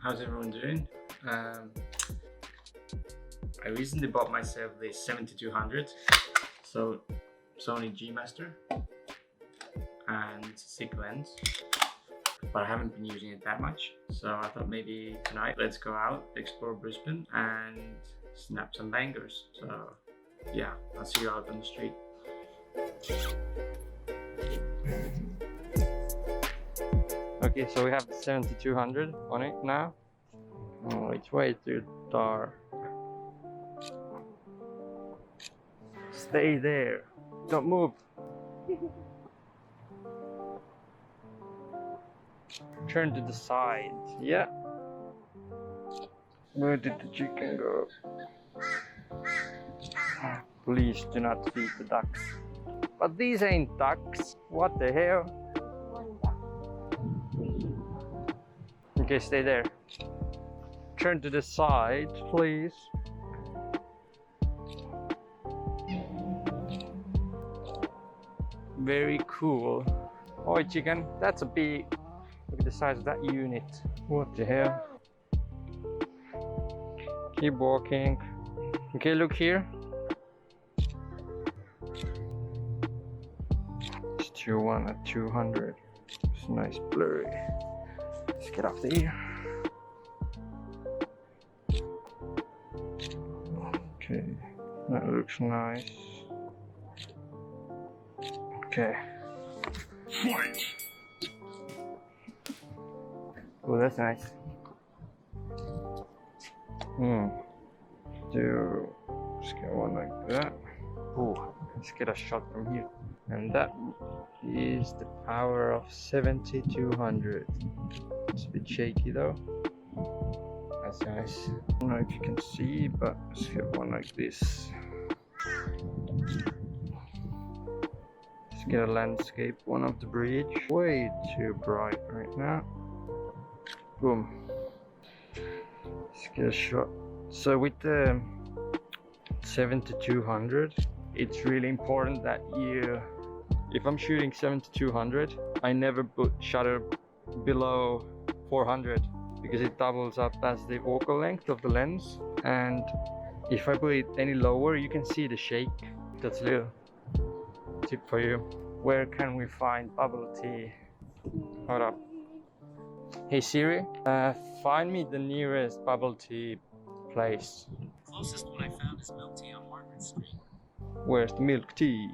How's everyone doing? I recently bought myself the 7200, so Sony G Master, and it's a sick lens, but I haven't been using it that much. So I thought maybe tonight let's go out, explore Brisbane, and snap some bangers. So yeah, I'll see you out on the street. Okay, so we have the 7200 on it now. Oh, it's way too dark. Stay there. Don't move. Turn to the side. Yeah. Where did the chicken go? Please do not feed the ducks. But these ain't ducks. What the hell? Okay, stay there. Turn to the side, please. Very cool. Oi, chicken, that's a big. Look at the size of that unit. What the hell? Keep walking. Okay, look here. Still one at 200. It's nice blurry. Let's get off there. Okay, that looks nice. Okay. Oh, that's nice. Let's get one like that. Oh, let's get a shot from here. And that is the power of 7200. It's a bit shaky though. That's nice. I don't know if you can see, but let's get one like this. Let's get a landscape one of the bridge. Way too bright right now. Boom. Let's get a shot. So with the 7200, it's really important that if I'm shooting 7200, I never put shutter below 400 because it doubles up as the focal length of the lens, and if I put it any lower, you can see the shake. That's a little tip for you. Where can we find bubble tea? Hold up. Hey Siri, find me the nearest bubble tea place. Closest one I found is milk tea on Margaret Street. Where's the milk tea?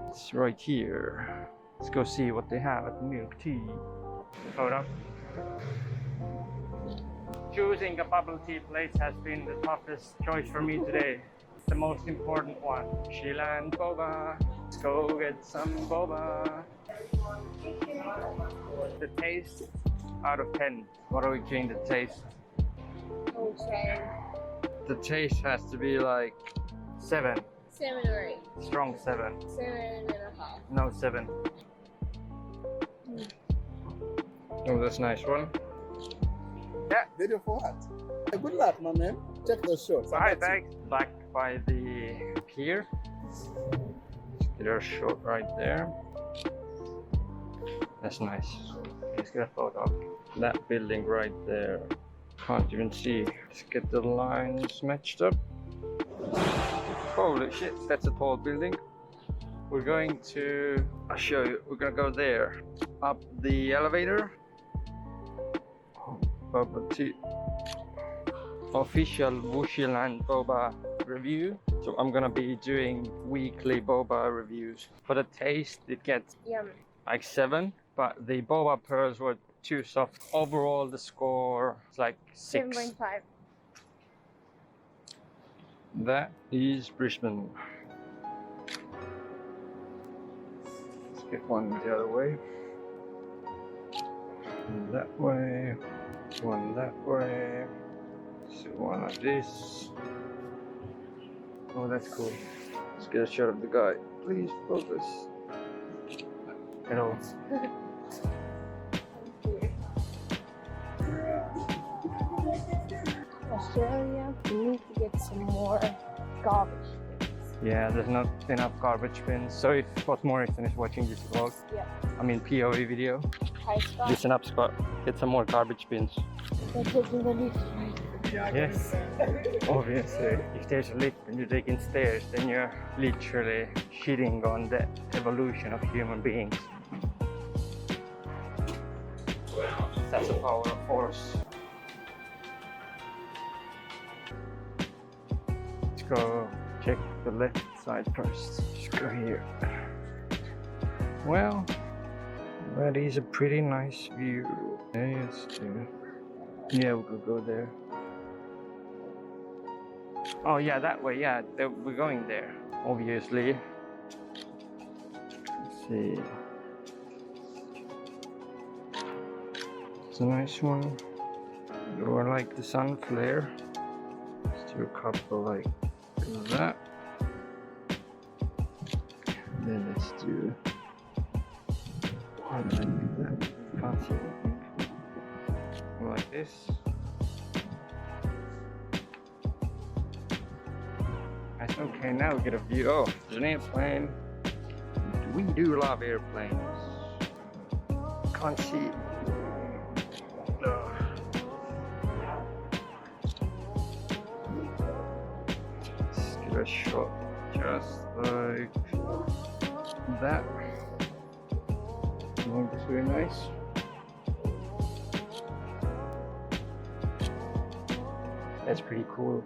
It's right here. Let's go see what they have at the milk tea. Hold up. Choosing a bubble tea place has been the toughest choice for me today. The most important one. Sheila and Boba. Let's go get some boba. The taste out of 10. What are we giving the taste? Okay. The taste has to be like 7. 7 or 8. Strong 7. 7.5. No, 7. Oh, that's a nice one. Yeah. Video for what? Good luck, my man. Check those shots. Bye, thanks. Back by the pier. Let's get our shot right there. That's nice. Let's get a photo of that building right there. Can't even see. Let's get the lines matched up. Holy shit, that's a tall building. We're going to, I'll show you, we're gonna go there. Up the elevator. Boba tea. Official Bushiland Boba review. So I'm gonna be doing weekly boba reviews. For the taste, it gets like 7, but the boba pearls were too soft. Overall, the score is like 6. 7.5. That is Brisbane. Let's get one the other way. One that way. One that way. So one like this. Oh, that's cool. Let's get a shot of the guy. Please focus. Hello. Australia, we need to get some more garbage bins. Yeah, there's not enough garbage bins. So if Scott Morrison is watching this vlog, Yeah. I mean POV video, Hi, Scott. listen up Scott, get some more garbage bins. They're taking the lift. Yes, obviously. If there's a lift and you're taking stairs, then you're literally shitting on the evolution of human beings. That's the power of force. Let's go check the left side first. Just go here. Well, that is a pretty nice view. Yes, yeah, we could go there. Oh yeah, that way, yeah, we're going there, obviously. Let's see. It's a nice one. Or like the sun flare. Let's do a couple like that. Then let's do one like that. Can't see anything. Like this. Okay, now we get a view. Oh, there's an airplane. We do love airplanes. Can't see. Let's get a shot just like that. Oh, that's very nice. That's pretty cool.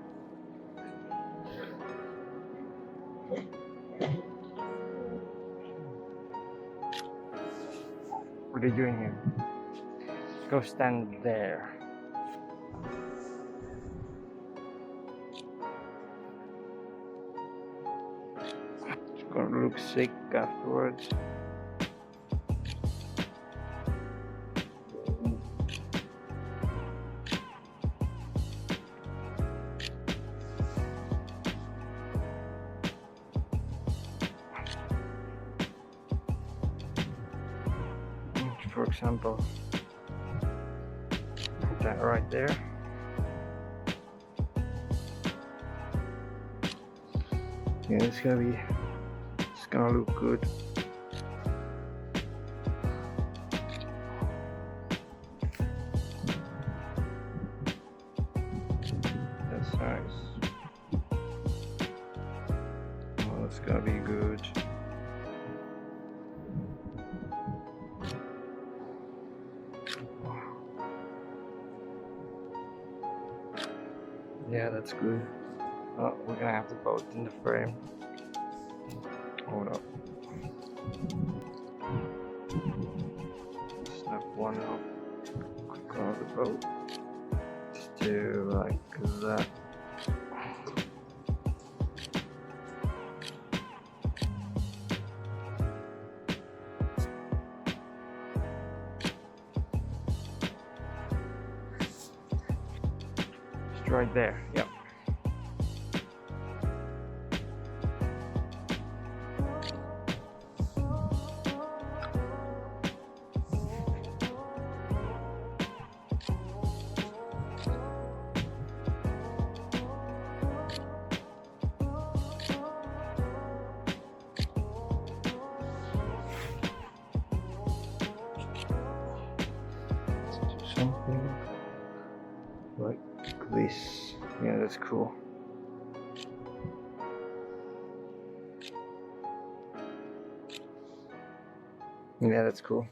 What are you doing here? Go stand there. It's gonna look sick afterwards. For example, put that right there. Yeah, it's gonna look good. That's nice. Oh, it's gonna be good. Yeah, that's good. Oh, we're gonna have the boat in the frame. Hold up. Snap one off. Click on the boat. Just do like that. Just right there. Yep. Something like this. Yeah, that's cool. Yeah, that's cool.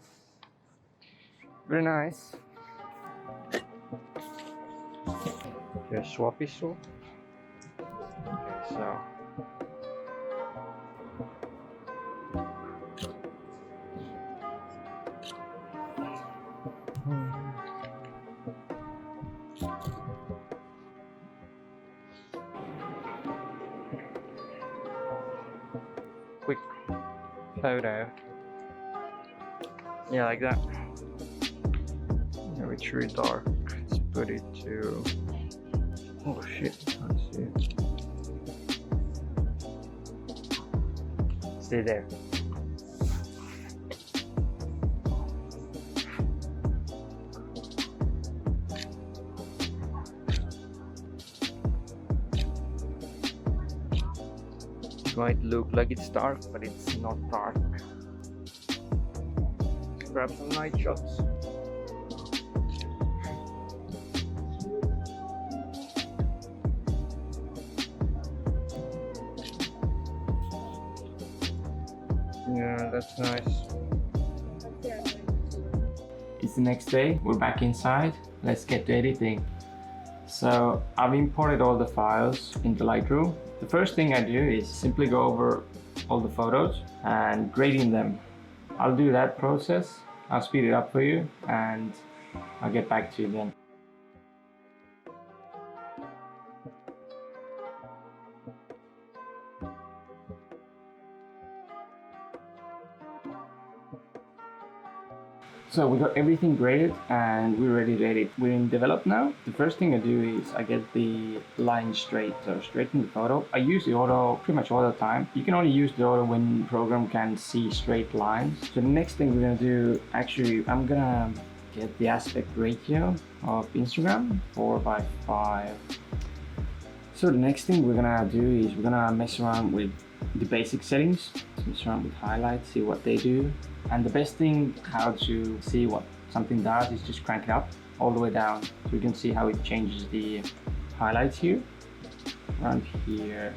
Very nice. Okay, swappy swap. Okay, so. Quick photo. Yeah, like that. Yeah, it's really dark. Let's put it to. Oh shit, can't see it. Stay there. might look like it's dark, but it's not dark. Grab some night shots. Yeah, that's nice. It's the next day, we're back inside. Let's get to editing. So I've imported all the files into Lightroom. The first thing I do is simply go over all the photos and grading them. I'll do that process. I'll speed it up for you and I'll get back to you then. So we got everything graded and we're ready to edit. We're in develop now. The first thing I do is I get the line straight, so straighten the photo. I use the auto pretty much all the time. You can only use the auto when the program can see straight lines. So the next thing we're gonna do, actually, I'm gonna get the aspect ratio of Instagram 4:5. So the next thing we're gonna do is we're gonna mess around with the basic settings, mess around with highlights, see what they do. And the best thing how to see what something does is just crank it up all the way down. So you can see how it changes the highlights here. Around here,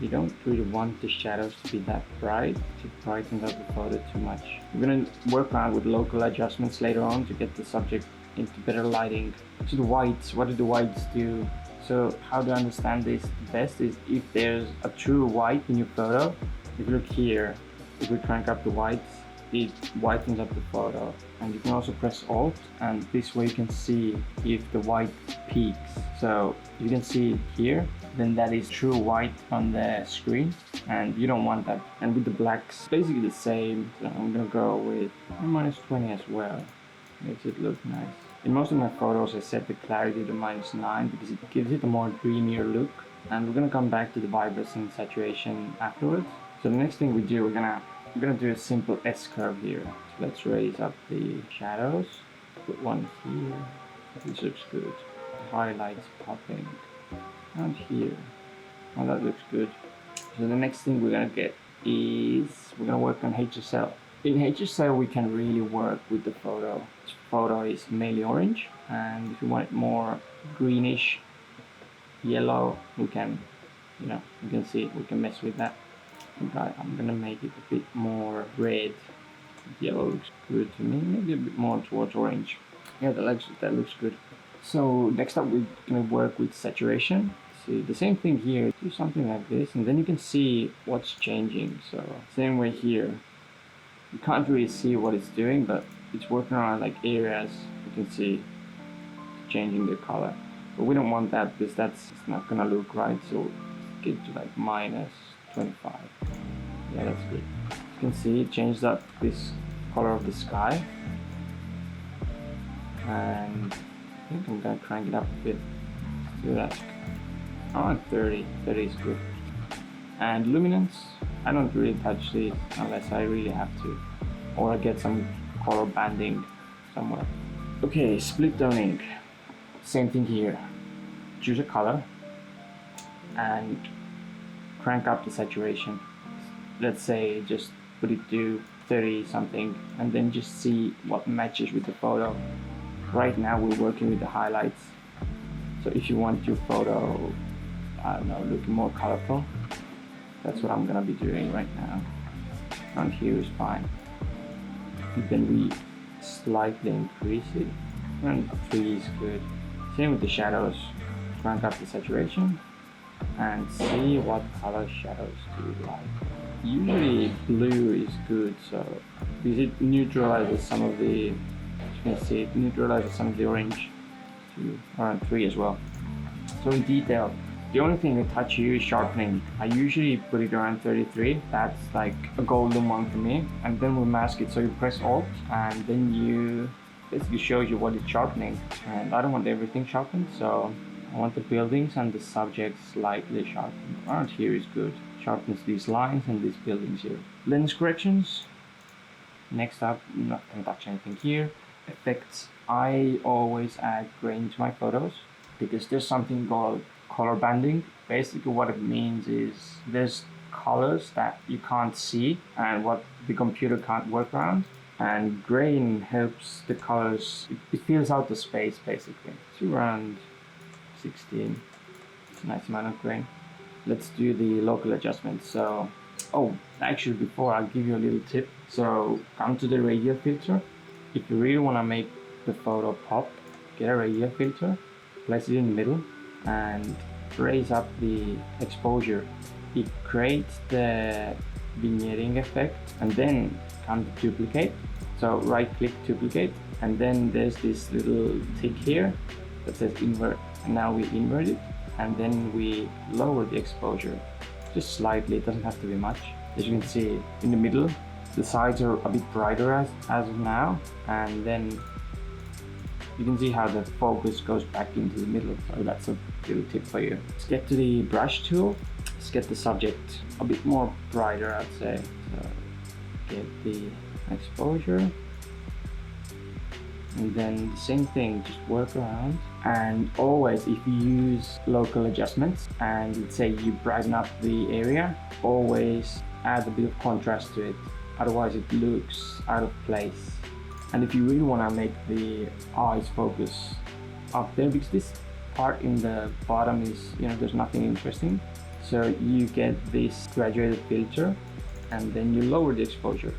you don't really want the shadows to be that bright, to brighten up the photo too much. We're gonna work around with local adjustments later on to get the subject into better lighting. So the whites, what do the whites do? So how to understand this best is if there's a true white in your photo, if you look here, if we crank up the whites, it whitens up the photo. And you can also press Alt, and this way you can see if the white peaks. So you can see it here, then that is true white on the screen, and you don't want that. And with the blacks, basically the same. So I'm gonna go with -20 as well. Makes it look nice. In most of my photos, I set the clarity to -9 because it gives it a more dreamier look. And we're gonna come back to the vibrancy and saturation afterwards. So the next thing we do, we're gonna do a simple S-curve here. So let's raise up the shadows. Put one here. This looks good. Highlights popping. And here. Oh, that looks good. So the next thing we're gonna get is we're gonna work on HSL. In HSL, we can really work with the photo. This photo is mainly orange, and if you want it more greenish, yellow, we can, you can see we can mess with that. Okay, I'm gonna make it a bit more red. Yellow looks good to me, maybe a bit more towards orange. Yeah, that looks good. So next up, we're gonna work with saturation. See the same thing here. Do something like this, and then you can see what's changing. So same way here. You can't really see what it's doing, but it's working around like areas. You can see it's changing the color. But we don't want that because that's not gonna look right. So get to like -25. Yeah, that's good. You can see it changed up this color of the sky. And I think I'm gonna crank it up a bit. Let's do that. Around 30. 30 is good. And luminance, I don't really touch these unless I really have to, or I get some color banding somewhere. Okay, split toning. Same thing here. Choose a color and crank up the saturation. Let's say just put it to 30 something, and then just see what matches with the photo. Right now we're working with the highlights. So if you want your photo, I don't know, looking more colorful, that's what I'm gonna be doing right now. Around here is fine. And then we slightly increase it. And 3 is good. Same with the shadows. Crank up the saturation and see what color shadows do you like. Usually blue is good, so because it neutralizes some of the, as you can see, it neutralizes some of the orange to around 3 as well. So in detail, the only thing I touch here is sharpening. I usually put it around 33. That's like a golden one for me. And then we mask it. So you press Alt, and then you basically shows you what it's sharpening. And I don't want everything sharpened, so I want the buildings and the subjects slightly sharpened. Around here is good. Sharpens these lines and these buildings here. Lens corrections. Next up, I'm not gonna touch anything here. Effects. I always add grain to my photos because there's something called color banding. Basically what it means is there's colors that you can't see and what the computer can't work around. And grain helps the colors, it fills out the space basically. It's around 16, it's a nice amount of grain. Let's do the local adjustments. So, oh, actually before I'll give you a little tip. So come to the radial filter. If you really want to make the photo pop, get a radial filter, place it in the middle and raise up the exposure. It creates the vignetting effect, and then come to duplicate. So right click duplicate, and then there's this little tick here that says invert, and now we invert it, and then we lower the exposure just slightly. It doesn't have to be much. As you can see in the middle, the sides are a bit brighter as of now, and then you can see how the focus goes back into the middle. So that's a little tip for you. Let's get to the brush tool. Let's get the subject a bit more brighter, I'd say. So get the exposure, and then the same thing, just work around. And always, if you use local adjustments and let's say you brighten up the area, always add a bit of contrast to it, otherwise it looks out of place. And if you really want to make the eyes focus up there, because this part in the bottom is, you know, there's nothing interesting, so you get this graduated filter and then you lower the exposure.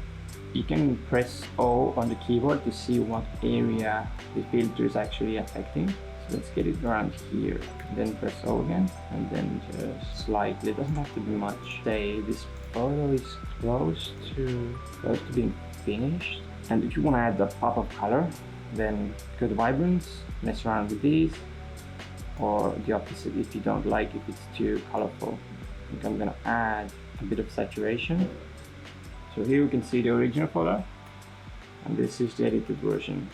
You can press O on the keyboard to see what area the filter is actually affecting. So let's get it around here, then press O again, and then just slightly, it doesn't have to be much. Say this photo is close to being finished. And if you want to add a pop of color, then go to vibrance, mess around with these, or the opposite if you don't like if it's too colorful. I think I'm gonna add a bit of saturation. So here we can see the original photo, and this is the edited version.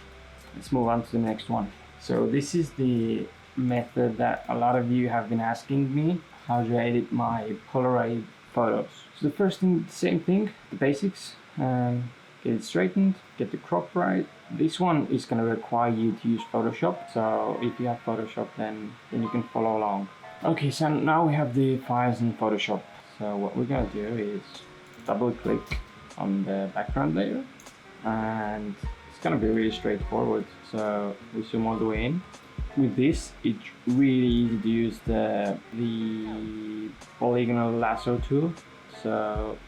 Let's move on to the next one. So this is the method that a lot of you have been asking me, how do I edit my Polaroid photos. So the first thing, same thing, the basics. Get it straightened, get the crop right. This one is going to require you to use Photoshop, so if you have Photoshop then you can follow along. Okay, so now we have the files in Photoshop. So what we're going to do is double click on the background layer, and it's going to be really straightforward. So we zoom all the way in. With this, it's really easy to use the polygonal lasso tool. So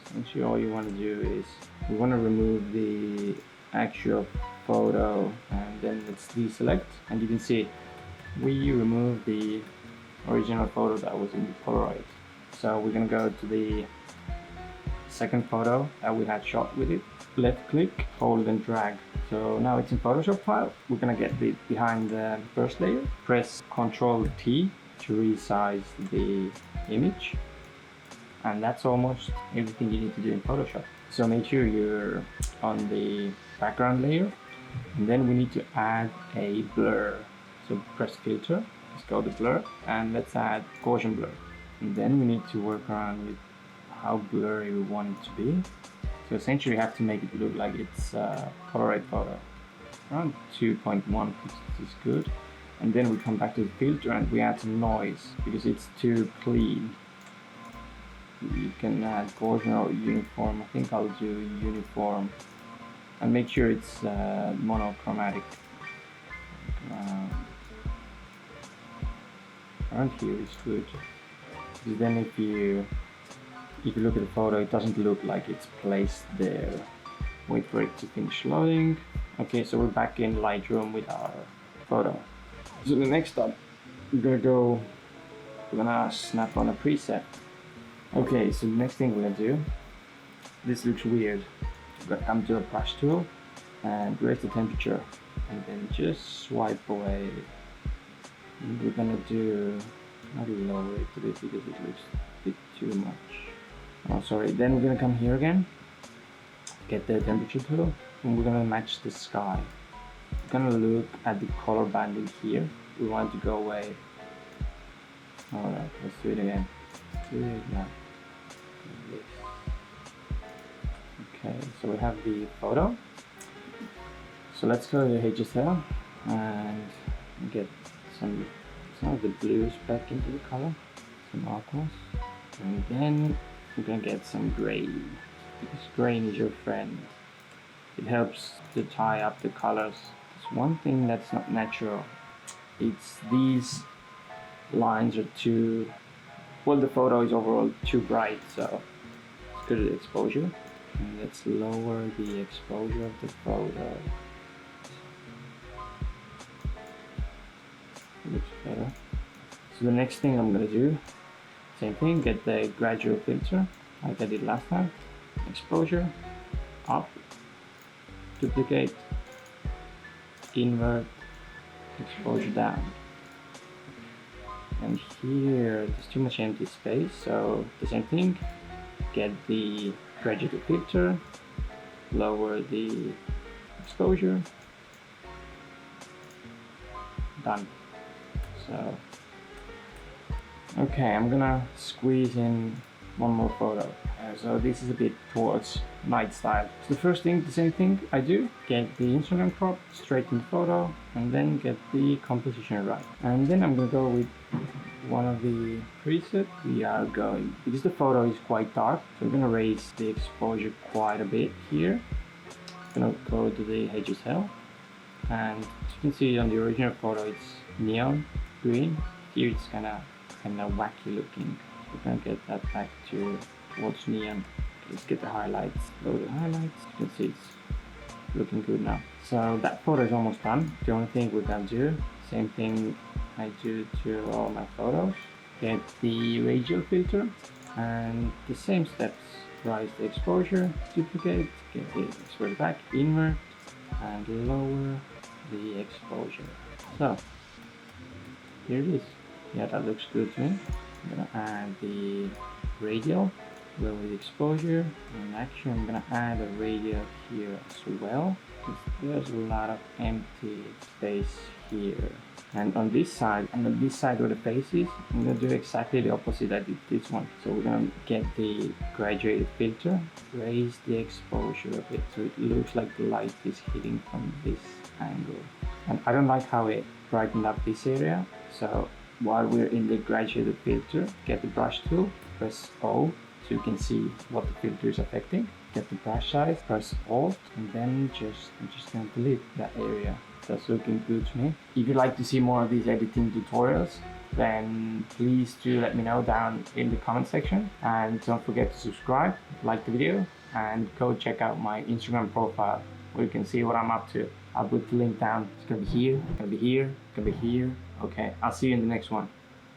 essentially all you want to do is we want to remove the actual photo, and then let's deselect, and you can see we remove the original photo that was in the Polaroid. So we're going to go to the second photo that we had shot with it, left click, hold and drag. So now it's in Photoshop file. We're going to get it behind the first layer, press Ctrl T to resize the image. And that's almost everything you need to do in Photoshop. So make sure you're on the background layer, and then we need to add a blur. So press filter, let's go to blur, and let's add Gaussian blur. And then we need to work around with how blurry we want it to be. So essentially we have to make it look like it's a Polaroid photo. Around 2.1 is good. And then we come back to the filter and we add some noise because it's too clean. You can add Gaussian or uniform. I think I'll do uniform, and make sure it's monochromatic. Around here is good, because then if you look at the photo, it doesn't look like it's placed there. Wait for it to finish loading. Okay, so we're back in Lightroom with our photo. So the next step, we're gonna snap on a preset. Okay, so the next thing we're gonna do, this looks weird. We're gonna come to a brush tool and raise the temperature, and then just swipe away. And we're gonna do, not lower it a bit because it looks a bit too much. Oh, sorry. Then we're gonna come here again, get the temperature tool, and we're gonna match the sky. We're gonna look at the color banding here. We want it to go away. Alright, let's do it again. Let's do it now. Okay, so we have the photo. So let's go to the HSL and get some of the blues back into the color, some aquas, and then we're gonna get some grain, because grain is your friend. It helps to tie up the colors. There's one thing that's not natural. It's these lines are too, well, the photo is overall too bright, so it's good at exposure. And let's lower the exposure of the photo. Looks better. So the next thing I'm gonna do, same thing, get the gradual filter like I did last time. Exposure up, duplicate, invert, exposure down. And here there's too much empty space, so the same thing, get the gradual filter, lower the exposure, done. So okay, I'm gonna squeeze in one more photo. So this is a bit towards night style. So the first thing, the same thing I do, get the Instagram crop, straighten the photo, and then get the composition right. And then I'm gonna go with one of the presets. We are going, because the photo is quite dark, so we're gonna raise the exposure quite a bit here. I'm gonna go to the HSL, and as you can see on the original photo, it's neon green. Here it's kind of wacky looking. We're gonna get that back towards neon. Let's get the highlights. Load the highlights. You can see it's looking good now. So that photo is almost done. The only thing we're gonna do, same thing I do to all my photos. Get the radial filter and the same steps. Rise the exposure, duplicate, get the exposure back, invert, and lower the exposure. So here it is. Yeah, that looks good to me. I'm gonna add the radial, lower the exposure, and actually I'm gonna add a radial here as well, because there's a lot of empty space here. And on this side where the face is, I'm gonna do exactly the opposite I did this one. So we're gonna get the graduated filter, raise the exposure a bit so it looks like the light is hitting from this angle. And I don't like how it brightened up this area, so while we're in the graduated filter, get the brush tool, press O so you can see what the filter is affecting. Get the brush size, press Alt, and then I'm just gonna delete that area. That's looking good to me. If you'd like to see more of these editing tutorials, then please do let me know down in the comment section. And don't forget to subscribe, like the video, and go check out my Instagram profile where you can see what I'm up to. I'll put the link down. It's gonna be here, it's gonna be here, it's gonna be here. Okay, I'll see you in the next one.